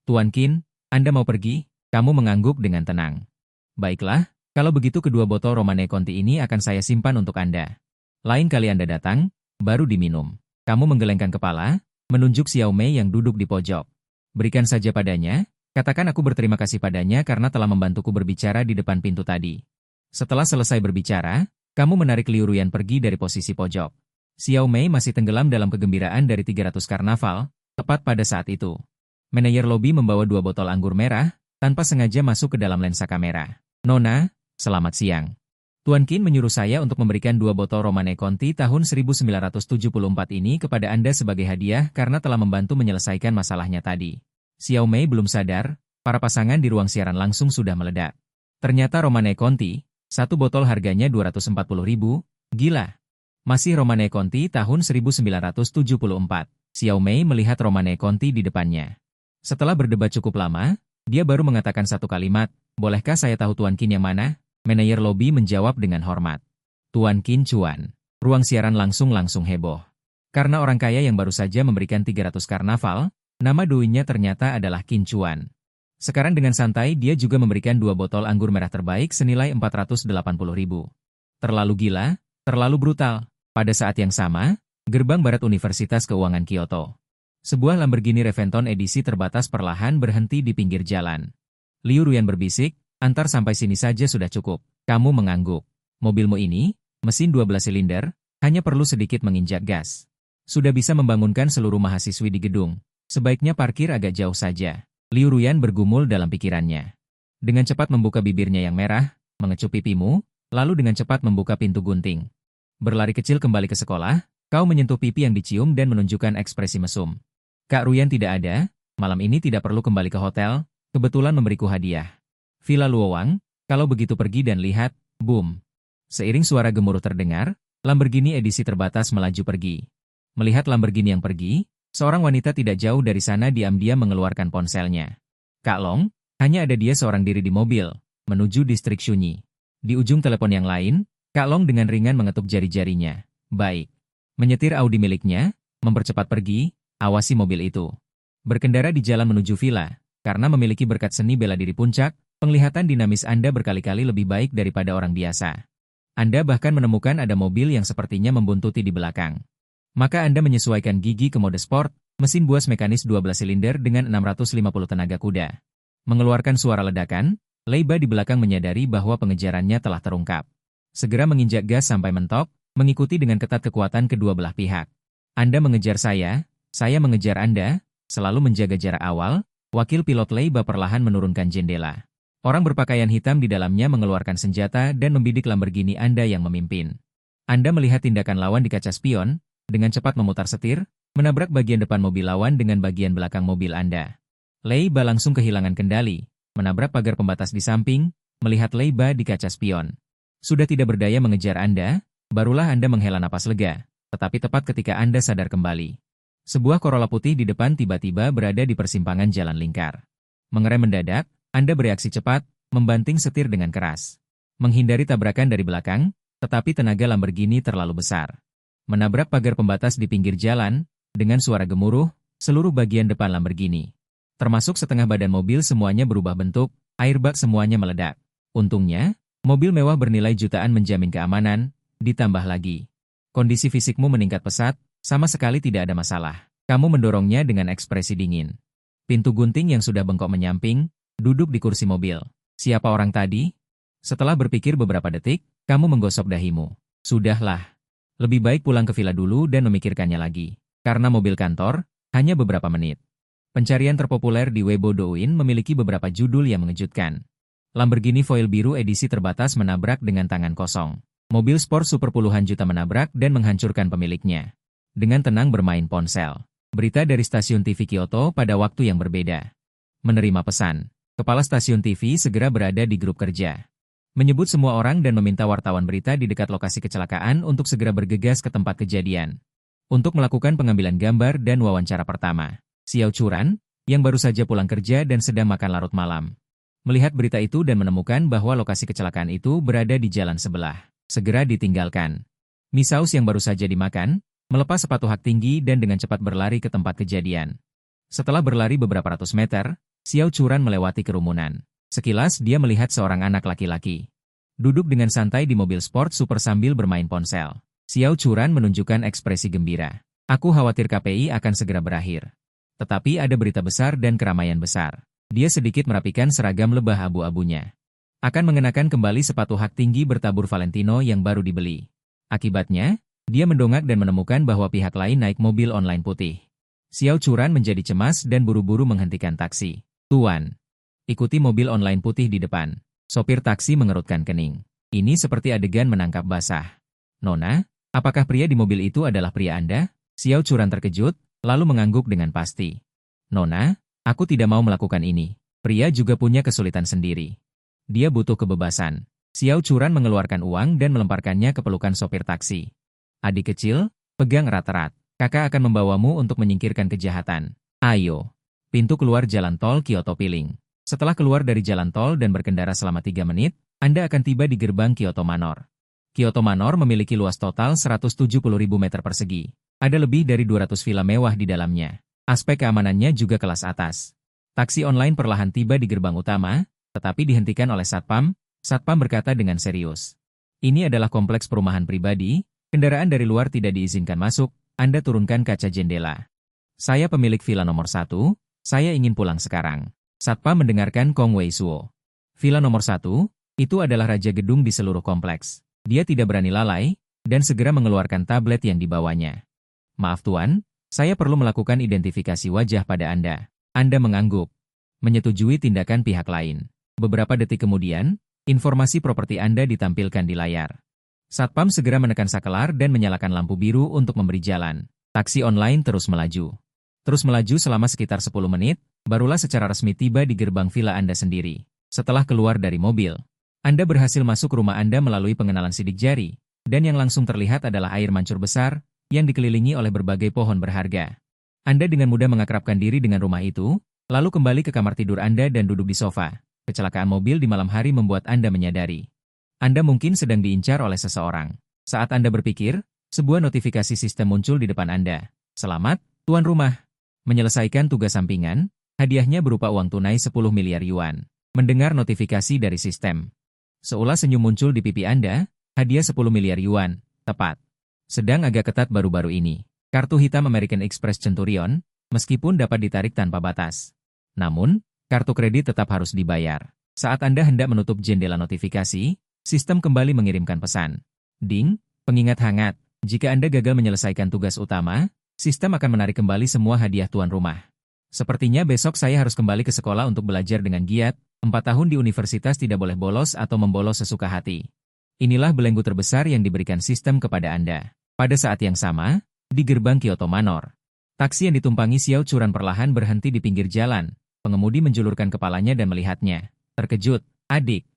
Tuan Qin, Anda mau pergi? Kamu mengangguk dengan tenang. Baiklah, kalau begitu kedua botol Romane Conti ini akan saya simpan untuk Anda. Lain kali Anda datang, baru diminum. Kamu menggelengkan kepala, menunjuk Xiao Mei yang duduk di pojok. Berikan saja padanya, katakan aku berterima kasih padanya karena telah membantuku berbicara di depan pintu tadi. Setelah selesai berbicara, kamu menarik Liu Ruyan pergi dari posisi pojok. Xiao Mei masih tenggelam dalam kegembiraan dari 300 karnaval, tepat pada saat itu. Manajer lobi membawa 2 botol anggur merah, tanpa sengaja masuk ke dalam lensa kamera. Nona, selamat siang. Tuan Qin menyuruh saya untuk memberikan 2 botol Romane Conti tahun 1974 ini kepada Anda sebagai hadiah karena telah membantu menyelesaikan masalahnya tadi. Xiao Mei belum sadar, para pasangan di ruang siaran langsung sudah meledak. Ternyata Romane Conti, 1 botol harganya 240.000, gila. Masih Romane Conti tahun 1974. Xiao Mei melihat Romane Conti di depannya. Setelah berdebat cukup lama, dia baru mengatakan satu kalimat, bolehkah saya tahu Tuan Qin yang mana? Manajer lobi menjawab dengan hormat. Tuan Qin Chuan. Ruang siaran langsung heboh. Karena orang kaya yang baru saja memberikan 300 karnaval, nama doinya ternyata adalah Qin Chuan. Sekarang dengan santai dia juga memberikan 2 botol anggur merah terbaik senilai 480.000. Terlalu gila, terlalu brutal. Pada saat yang sama, gerbang barat Universitas Keuangan Kyoto. Sebuah Lamborghini Reventon edisi terbatas perlahan berhenti di pinggir jalan. Liu Ruyan berbisik, antar sampai sini saja sudah cukup. Kamu mengangguk. Mobilmu ini, mesin 12 silinder, hanya perlu sedikit menginjak gas. Sudah bisa membangunkan seluruh mahasiswi di gedung. Sebaiknya parkir agak jauh saja. Liu Ruyan bergumul dalam pikirannya. Dengan cepat membuka bibirnya yang merah, mengecup pipimu, lalu dengan cepat membuka pintu gunting. Berlari kecil kembali ke sekolah, kau menyentuh pipi yang dicium dan menunjukkan ekspresi mesum. Kak Ruyan tidak ada, malam ini tidak perlu kembali ke hotel, kebetulan memberiku hadiah. Villa Luowang, kalau begitu pergi dan lihat, boom. Seiring suara gemuruh terdengar, Lamborghini edisi terbatas melaju pergi. Melihat Lamborghini yang pergi, seorang wanita tidak jauh dari sana diam-diam mengeluarkan ponselnya. Kak Long, hanya ada dia seorang diri di mobil, menuju distrik Shunyi. Di ujung telepon yang lain, Kak Long dengan ringan mengetuk jari-jarinya. Baik. Menyetir Audi miliknya, mempercepat pergi, awasi mobil itu. Berkendara di jalan menuju villa, karena memiliki berkat seni bela diri puncak, penglihatan dinamis Anda berkali-kali lebih baik daripada orang biasa. Anda bahkan menemukan ada mobil yang sepertinya membuntuti di belakang. Maka Anda menyesuaikan gigi ke mode sport, mesin buas mekanis 12 silinder dengan 650 tenaga kuda. Mengeluarkan suara ledakan, Leiba di belakang menyadari bahwa pengejarannya telah terungkap. Segera menginjak gas sampai mentok, mengikuti dengan ketat kekuatan kedua belah pihak. Anda mengejar saya mengejar Anda, selalu menjaga jarak awal, wakil pilot Leiba perlahan menurunkan jendela. Orang berpakaian hitam di dalamnya mengeluarkan senjata dan membidik Lamborghini Anda yang memimpin. Anda melihat tindakan lawan di kaca spion, dengan cepat memutar setir, menabrak bagian depan mobil lawan dengan bagian belakang mobil Anda. Leiba langsung kehilangan kendali, menabrak pagar pembatas di samping, melihat Leiba di kaca spion. Sudah tidak berdaya mengejar Anda, barulah Anda menghela napas lega, tetapi tepat ketika Anda sadar kembali. Sebuah Corolla putih di depan tiba-tiba berada di persimpangan jalan lingkar. Mengerem mendadak, Anda bereaksi cepat, membanting setir dengan keras. Menghindari tabrakan dari belakang, tetapi tenaga Lamborghini terlalu besar. Menabrak pagar pembatas di pinggir jalan, dengan suara gemuruh, seluruh bagian depan Lamborghini. Termasuk setengah badan mobil semuanya berubah bentuk, airbag semuanya meledak. Untungnya, mobil mewah bernilai jutaan menjamin keamanan, ditambah lagi. Kondisi fisikmu meningkat pesat, sama sekali tidak ada masalah. Kamu mendorongnya dengan ekspresi dingin. Pintu gunting yang sudah bengkok menyamping, duduk di kursi mobil. Siapa orang tadi? Setelah berpikir beberapa detik, kamu menggosok dahimu. Sudahlah. Lebih baik pulang ke villa dulu dan memikirkannya lagi. Karena mobil kantor, hanya beberapa menit. Pencarian terpopuler di Weibo Douyin memiliki beberapa judul yang mengejutkan. Lamborghini foil biru edisi terbatas menabrak dengan tangan kosong. Mobil sport super puluhan juta menabrak dan menghancurkan pemiliknya. Dengan tenang bermain ponsel. Berita dari stasiun TV Kyoto pada waktu yang berbeda. Menerima pesan. Kepala stasiun TV segera berada di grup kerja. Menyebut semua orang dan meminta wartawan berita di dekat lokasi kecelakaan untuk segera bergegas ke tempat kejadian. Untuk melakukan pengambilan gambar dan wawancara pertama. Xiao Churan, yang baru saja pulang kerja dan sedang makan larut malam. Melihat berita itu dan menemukan bahwa lokasi kecelakaan itu berada di jalan sebelah. Segera ditinggalkan. Misaus yang baru saja dimakan, melepas sepatu hak tinggi dan dengan cepat berlari ke tempat kejadian. Setelah berlari beberapa ratus meter, Xiao Churan melewati kerumunan. Sekilas dia melihat seorang anak laki-laki duduk dengan santai di mobil sport super sambil bermain ponsel. Xiao Churan menunjukkan ekspresi gembira. Aku khawatir KPI akan segera berakhir. Tetapi ada berita besar dan keramaian besar. Dia sedikit merapikan seragam lebah abu-abunya. Akan mengenakan kembali sepatu hak tinggi bertabur Valentino yang baru dibeli. Akibatnya, dia mendongak dan menemukan bahwa pihak lain naik mobil online putih. Xiao Churan menjadi cemas dan buru-buru menghentikan taksi. Tuan, ikuti mobil online putih di depan. Sopir taksi mengerutkan kening. Ini seperti adegan menangkap basah. Nona, apakah pria di mobil itu adalah pria Anda? Xiao Churan terkejut, lalu mengangguk dengan pasti. Nona, aku tidak mau melakukan ini. Pria juga punya kesulitan sendiri. Dia butuh kebebasan. Xiao Churan mengeluarkan uang dan melemparkannya ke pelukan sopir taksi. Adik kecil, pegang erat-erat. Kakak akan membawamu untuk menyingkirkan kejahatan. Ayo. Pintu keluar jalan tol Kyoto Piling. Setelah keluar dari jalan tol dan berkendara selama 3 menit, Anda akan tiba di gerbang Kyoto Manor. Kyoto Manor memiliki luas total 170.000 meter persegi. Ada lebih dari 200 villa mewah di dalamnya. Aspek keamanannya juga kelas atas. Taksi online perlahan tiba di gerbang utama, tetapi dihentikan oleh Satpam. Satpam berkata dengan serius. Ini adalah kompleks perumahan pribadi, kendaraan dari luar tidak diizinkan masuk, Anda turunkan kaca jendela. Saya pemilik villa nomor 1, saya ingin pulang sekarang. Satpam mendengarkan Kong Wei Suo. Villa nomor 1, itu adalah raja gedung di seluruh kompleks. Dia tidak berani lalai, dan segera mengeluarkan tablet yang dibawanya. Maaf tuan, saya perlu melakukan identifikasi wajah pada Anda. Anda mengangguk. Menyetujui tindakan pihak lain. Beberapa detik kemudian, informasi properti Anda ditampilkan di layar. Satpam segera menekan sakelar dan menyalakan lampu biru untuk memberi jalan. Taksi online terus melaju. Terus melaju selama sekitar 10 menit, barulah secara resmi tiba di gerbang villa Anda sendiri. Setelah keluar dari mobil, Anda berhasil masuk rumah Anda melalui pengenalan sidik jari, dan yang langsung terlihat adalah air mancur besar, yang dikelilingi oleh berbagai pohon berharga. Anda dengan mudah mengakrabkan diri dengan rumah itu, lalu kembali ke kamar tidur Anda dan duduk di sofa. Kecelakaan mobil di malam hari membuat Anda menyadari. Anda mungkin sedang diincar oleh seseorang. Saat Anda berpikir, sebuah notifikasi sistem muncul di depan Anda. Selamat, tuan rumah. Menyelesaikan tugas sampingan, hadiahnya berupa uang tunai 10 miliar yuan. Mendengar notifikasi dari sistem. Seulas senyum muncul di pipi Anda, hadiah 10 miliar yuan, tepat. Sedang agak ketat baru-baru ini. Kartu hitam American Express Centurion, meskipun dapat ditarik tanpa batas. Namun, kartu kredit tetap harus dibayar. Saat Anda hendak menutup jendela notifikasi, sistem kembali mengirimkan pesan. Ding, pengingat hangat. Jika Anda gagal menyelesaikan tugas utama, sistem akan menarik kembali semua hadiah tuan rumah. Sepertinya besok saya harus kembali ke sekolah untuk belajar dengan giat. 4 tahun di universitas tidak boleh bolos atau membolos sesuka hati. Inilah belenggu terbesar yang diberikan sistem kepada Anda. Pada saat yang sama, di gerbang Kyoto Manor, taksi yang ditumpangi Xiao Churan perlahan berhenti di pinggir jalan. Pengemudi menjulurkan kepalanya dan melihatnya. Terkejut, adik.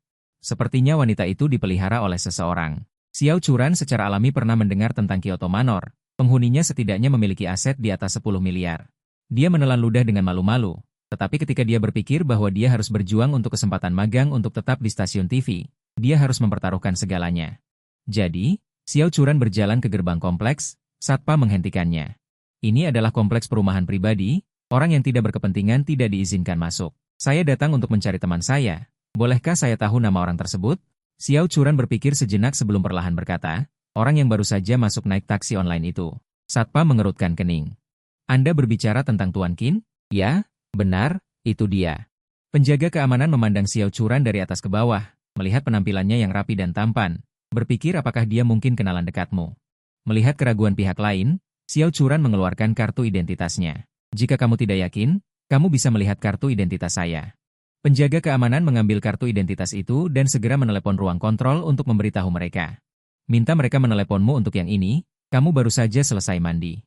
Sepertinya wanita itu dipelihara oleh seseorang. Xiao Churan secara alami pernah mendengar tentang Kyoto Manor. Penghuninya setidaknya memiliki aset di atas 10 miliar. Dia menelan ludah dengan malu-malu. Tetapi ketika dia berpikir bahwa dia harus berjuang untuk kesempatan magang untuk tetap di stasiun TV, dia harus mempertaruhkan segalanya. Jadi, Xiao Churan berjalan ke gerbang kompleks, Satpam menghentikannya. Ini adalah kompleks perumahan pribadi, orang yang tidak berkepentingan tidak diizinkan masuk. Saya datang untuk mencari teman saya. Bolehkah saya tahu nama orang tersebut? Xiao Churan berpikir sejenak sebelum perlahan berkata, orang yang baru saja masuk naik taksi online itu. Satpam mengerutkan kening. Anda berbicara tentang Tuan Qin? Ya, benar, itu dia. Penjaga keamanan memandang Xiao Churan dari atas ke bawah, melihat penampilannya yang rapi dan tampan. Berpikir apakah dia mungkin kenalan dekatmu. Melihat keraguan pihak lain, Xiao Churan mengeluarkan kartu identitasnya. Jika kamu tidak yakin, kamu bisa melihat kartu identitas saya. Penjaga keamanan mengambil kartu identitas itu dan segera menelepon ruang kontrol untuk memberitahu mereka. Minta mereka meneleponmu untuk yang ini, kamu baru saja selesai mandi.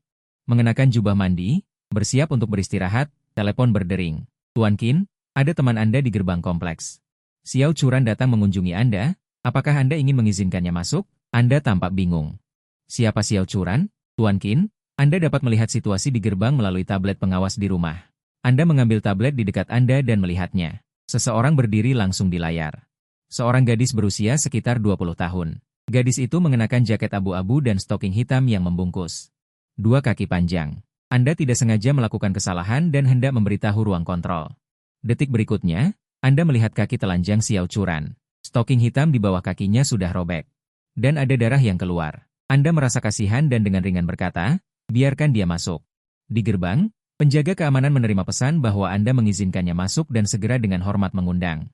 Mengenakan jubah mandi, bersiap untuk beristirahat, telepon berdering. Tuan Qin, ada teman Anda di gerbang kompleks. Xiao Churan datang mengunjungi Anda. Apakah Anda ingin mengizinkannya masuk? Anda tampak bingung. Siapa Xiao Churan? Tuan Qin, Anda dapat melihat situasi di gerbang melalui tablet pengawas di rumah. Anda mengambil tablet di dekat Anda dan melihatnya. Seseorang berdiri langsung di layar. Seorang gadis berusia sekitar 20 tahun. Gadis itu mengenakan jaket abu-abu dan stoking hitam yang membungkus. Dua kaki panjang. Anda tidak sengaja melakukan kesalahan dan hendak memberitahu ruang kontrol. Detik berikutnya, Anda melihat kaki telanjang Xiao Churan. Stoking hitam di bawah kakinya sudah robek. Dan ada darah yang keluar. Anda merasa kasihan dan dengan ringan berkata, biarkan dia masuk. Di gerbang, penjaga keamanan menerima pesan bahwa Anda mengizinkannya masuk dan segera dengan hormat mengundang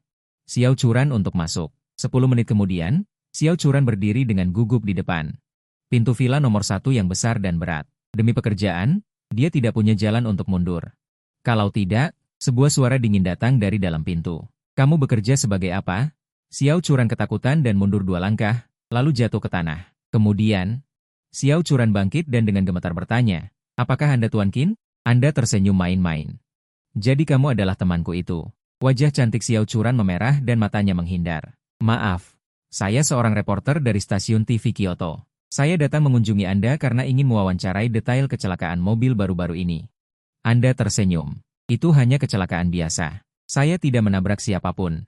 Xiao Churan untuk masuk. 10 menit kemudian, Xiao Churan berdiri dengan gugup di depan pintu villa nomor 1 yang besar dan berat. Demi pekerjaan, dia tidak punya jalan untuk mundur. Kalau tidak, sebuah suara dingin datang dari dalam pintu. Kamu bekerja sebagai apa? Xiao Churan ketakutan dan mundur 2 langkah, lalu jatuh ke tanah. Kemudian, Xiao Churan bangkit dan dengan gemetar bertanya, apakah Anda Tuan Qin? Anda tersenyum main-main. Jadi kamu adalah temanku itu. Wajah cantik Xiao Churan memerah dan matanya menghindar. Maaf, saya seorang reporter dari stasiun TV Kyoto. Saya datang mengunjungi Anda karena ingin mewawancarai detail kecelakaan mobil baru-baru ini. Anda tersenyum. Itu hanya kecelakaan biasa. Saya tidak menabrak siapapun.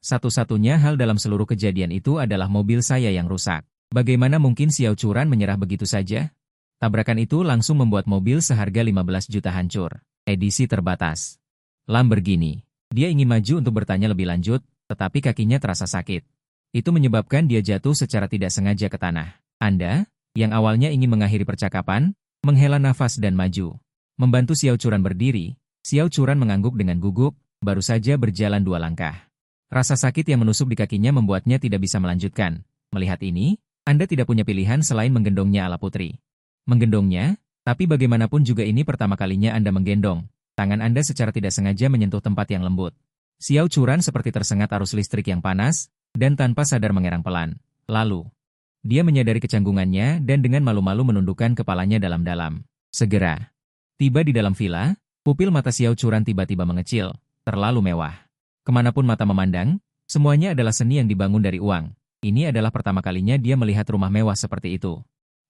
Satu-satunya hal dalam seluruh kejadian itu adalah mobil saya yang rusak. Bagaimana mungkin Xiao Churan menyerah begitu saja? Tabrakan itu langsung membuat mobil seharga 15 juta hancur. Edisi terbatas. Lamborghini. Dia ingin maju untuk bertanya lebih lanjut, tetapi kakinya terasa sakit. Itu menyebabkan dia jatuh secara tidak sengaja ke tanah. Anda, yang awalnya ingin mengakhiri percakapan, menghela nafas dan maju. Membantu Xiao Churan berdiri, Xiao Churan mengangguk dengan gugup, baru saja berjalan 2 langkah. Rasa sakit yang menusuk di kakinya membuatnya tidak bisa melanjutkan. Melihat ini, Anda tidak punya pilihan selain menggendongnya ala putri. Menggendongnya, tapi bagaimanapun juga ini pertama kalinya Anda menggendong. Tangan Anda secara tidak sengaja menyentuh tempat yang lembut. Xiao Churan seperti tersengat arus listrik yang panas, dan tanpa sadar mengerang pelan. Lalu, dia menyadari kecanggungannya dan dengan malu-malu menundukkan kepalanya dalam-dalam. Segera, tiba di dalam villa, pupil mata Xiao Churan tiba-tiba mengecil, terlalu mewah. Kemanapun mata memandang, semuanya adalah seni yang dibangun dari uang. Ini adalah pertama kalinya dia melihat rumah mewah seperti itu.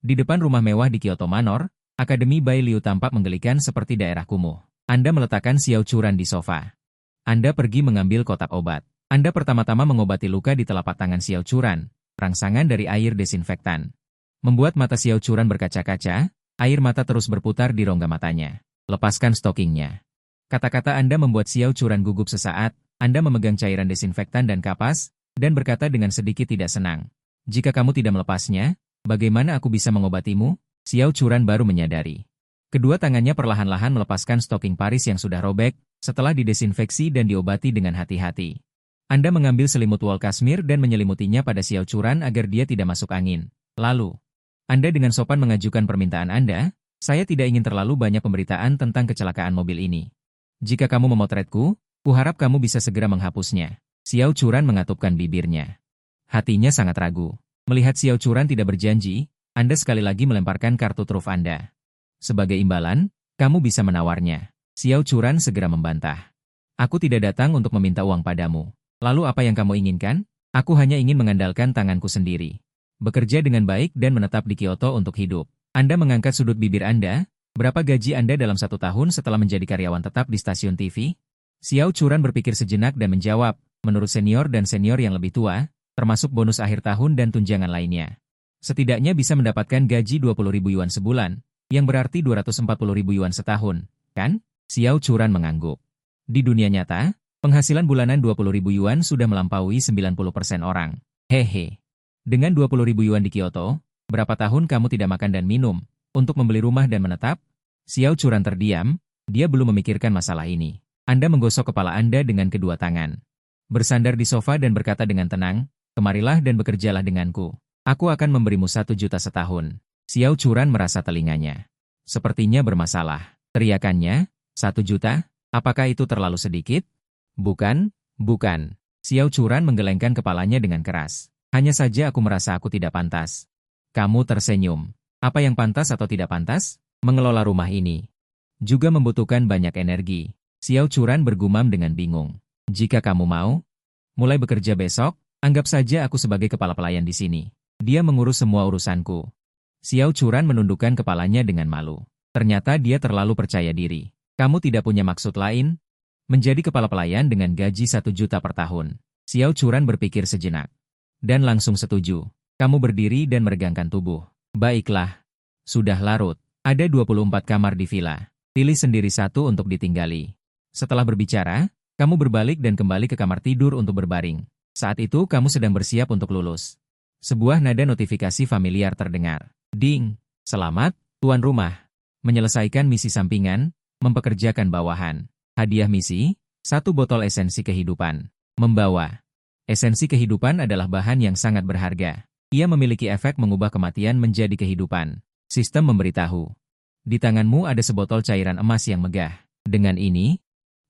Di depan rumah mewah di Kyoto Manor, Akademi Bai Liu tampak menggelikan seperti daerah kumuh. Anda meletakkan Xiao Churan di sofa. Anda pergi mengambil kotak obat. Anda pertama-tama mengobati luka di telapak tangan Xiao Churan, rangsangan dari air desinfektan. Membuat mata Xiao Churan berkaca-kaca, air mata terus berputar di rongga matanya. Lepaskan stokingnya. Kata-kata Anda membuat Xiao Churan gugup sesaat. Anda memegang cairan desinfektan dan kapas, dan berkata dengan sedikit tidak senang. Jika kamu tidak melepasnya, bagaimana aku bisa mengobatimu? Xiao Churan baru menyadari. Kedua tangannya perlahan-lahan melepaskan stoking Paris yang sudah robek, setelah didesinfeksi dan diobati dengan hati-hati. Anda mengambil selimut wol kasmir dan menyelimutinya pada Xiao Churan agar dia tidak masuk angin. Lalu, Anda dengan sopan mengajukan permintaan Anda, saya tidak ingin terlalu banyak pemberitaan tentang kecelakaan mobil ini. Jika kamu memotretku, kuharap kamu bisa segera menghapusnya. Xiao Churan mengatupkan bibirnya. Hatinya sangat ragu. Melihat Xiao Churan tidak berjanji, Anda sekali lagi melemparkan kartu truf Anda. Sebagai imbalan, kamu bisa menawarnya. Xiao Churan segera membantah. Aku tidak datang untuk meminta uang padamu. Lalu apa yang kamu inginkan? Aku hanya ingin mengandalkan tanganku sendiri. Bekerja dengan baik dan menetap di Kyoto untuk hidup. Anda mengangkat sudut bibir Anda. Berapa gaji Anda dalam 1 tahun setelah menjadi karyawan tetap di stasiun TV? Xiao Churan berpikir sejenak dan menjawab, menurut senior dan senior yang lebih tua, termasuk bonus akhir tahun dan tunjangan lainnya. Setidaknya bisa mendapatkan gaji 20.000 yuan sebulan, yang berarti 240.000 yuan setahun, kan? Xiao Churan mengangguk. Di dunia nyata, penghasilan bulanan 20.000 yuan sudah melampaui 90% orang. Hehe. Dengan 20.000 yuan di Kyoto, berapa tahun kamu tidak makan dan minum, untuk membeli rumah dan menetap? Xiao Churan terdiam, dia belum memikirkan masalah ini. Anda menggosok kepala Anda dengan kedua tangan. Bersandar di sofa dan berkata dengan tenang, kemarilah dan bekerjalah denganku. Aku akan memberimu 1 juta setahun. Xiao Churan merasa telinganya. Sepertinya bermasalah. Teriakannya, 1 juta? Apakah itu terlalu sedikit? Bukan, bukan. Xiao Churan menggelengkan kepalanya dengan keras. Hanya saja aku merasa aku tidak pantas. Kamu tersenyum. Apa yang pantas atau tidak pantas? Mengelola rumah ini juga membutuhkan banyak energi. Xiao Churan bergumam dengan bingung. Jika kamu mau, mulai bekerja besok, anggap saja aku sebagai kepala pelayan di sini. Dia mengurus semua urusanku. Xiao Churan menundukkan kepalanya dengan malu. Ternyata dia terlalu percaya diri. Kamu tidak punya maksud lain? Menjadi kepala pelayan dengan gaji 1 juta per tahun. Xiao Churan berpikir sejenak. Dan langsung setuju. Kamu berdiri dan meregangkan tubuh. Baiklah. Sudah larut. Ada 24 kamar di villa. Pilih sendiri satu untuk ditinggali. Setelah berbicara, kamu berbalik dan kembali ke kamar tidur untuk berbaring. Saat itu kamu sedang bersiap untuk lulus. Sebuah nada notifikasi familiar terdengar. Ding. Selamat, tuan rumah. Menyelesaikan misi sampingan, mempekerjakan bawahan. Hadiah misi, 1 botol esensi kehidupan. Membawa. Esensi kehidupan adalah bahan yang sangat berharga. Ia memiliki efek mengubah kematian menjadi kehidupan. Sistem memberitahu. Di tanganmu ada sebotol cairan emas yang megah. Dengan ini,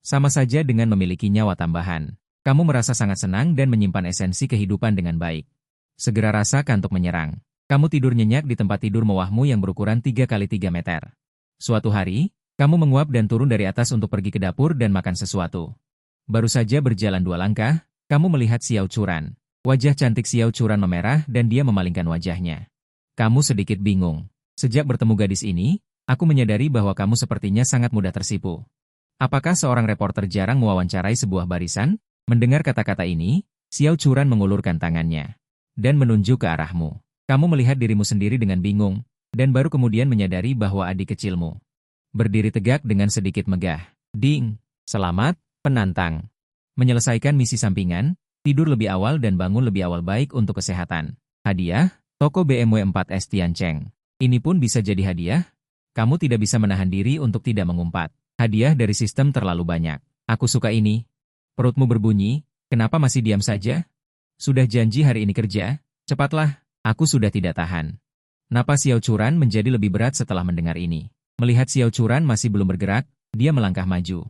sama saja dengan memiliki nyawa tambahan. Kamu merasa sangat senang dan menyimpan esensi kehidupan dengan baik. Segera rasa kantuk menyerang. Kamu tidur nyenyak di tempat tidur mewahmu yang berukuran 3 kali 3 meter. Suatu hari, kamu menguap dan turun dari atas untuk pergi ke dapur dan makan sesuatu. Baru saja berjalan 2 langkah, kamu melihat Xiao Churan. Wajah cantik Xiao Churan memerah dan dia memalingkan wajahnya. Kamu sedikit bingung. Sejak bertemu gadis ini, aku menyadari bahwa kamu sepertinya sangat mudah tersipu. Apakah seorang reporter jarang mewawancarai sebuah barisan? Mendengar kata-kata ini, Xiao Churan mengulurkan tangannya dan menunjuk ke arahmu. Kamu melihat dirimu sendiri dengan bingung, dan baru kemudian menyadari bahwa adik kecilmu berdiri tegak dengan sedikit megah. Ding! Selamat, penantang. Menyelesaikan misi sampingan, tidur lebih awal dan bangun lebih awal baik untuk kesehatan. Hadiah, toko BMW 4S Tiancheng. Ini pun bisa jadi hadiah. Kamu tidak bisa menahan diri untuk tidak mengumpat. Hadiah dari sistem terlalu banyak. Aku suka ini. Perutmu berbunyi, kenapa masih diam saja? Sudah janji hari ini kerja, cepatlah, aku sudah tidak tahan. Napas Xiao Churan menjadi lebih berat setelah mendengar ini. Melihat Xiao Churan masih belum bergerak, dia melangkah maju.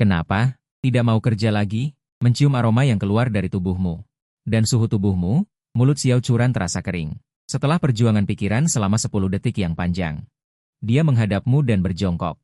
Kenapa? Tidak mau kerja lagi? Mencium aroma yang keluar dari tubuhmu. Dan suhu tubuhmu, mulut Xiao Churan terasa kering. Setelah perjuangan pikiran selama 10 detik yang panjang. Dia menghadapmu dan berjongkok.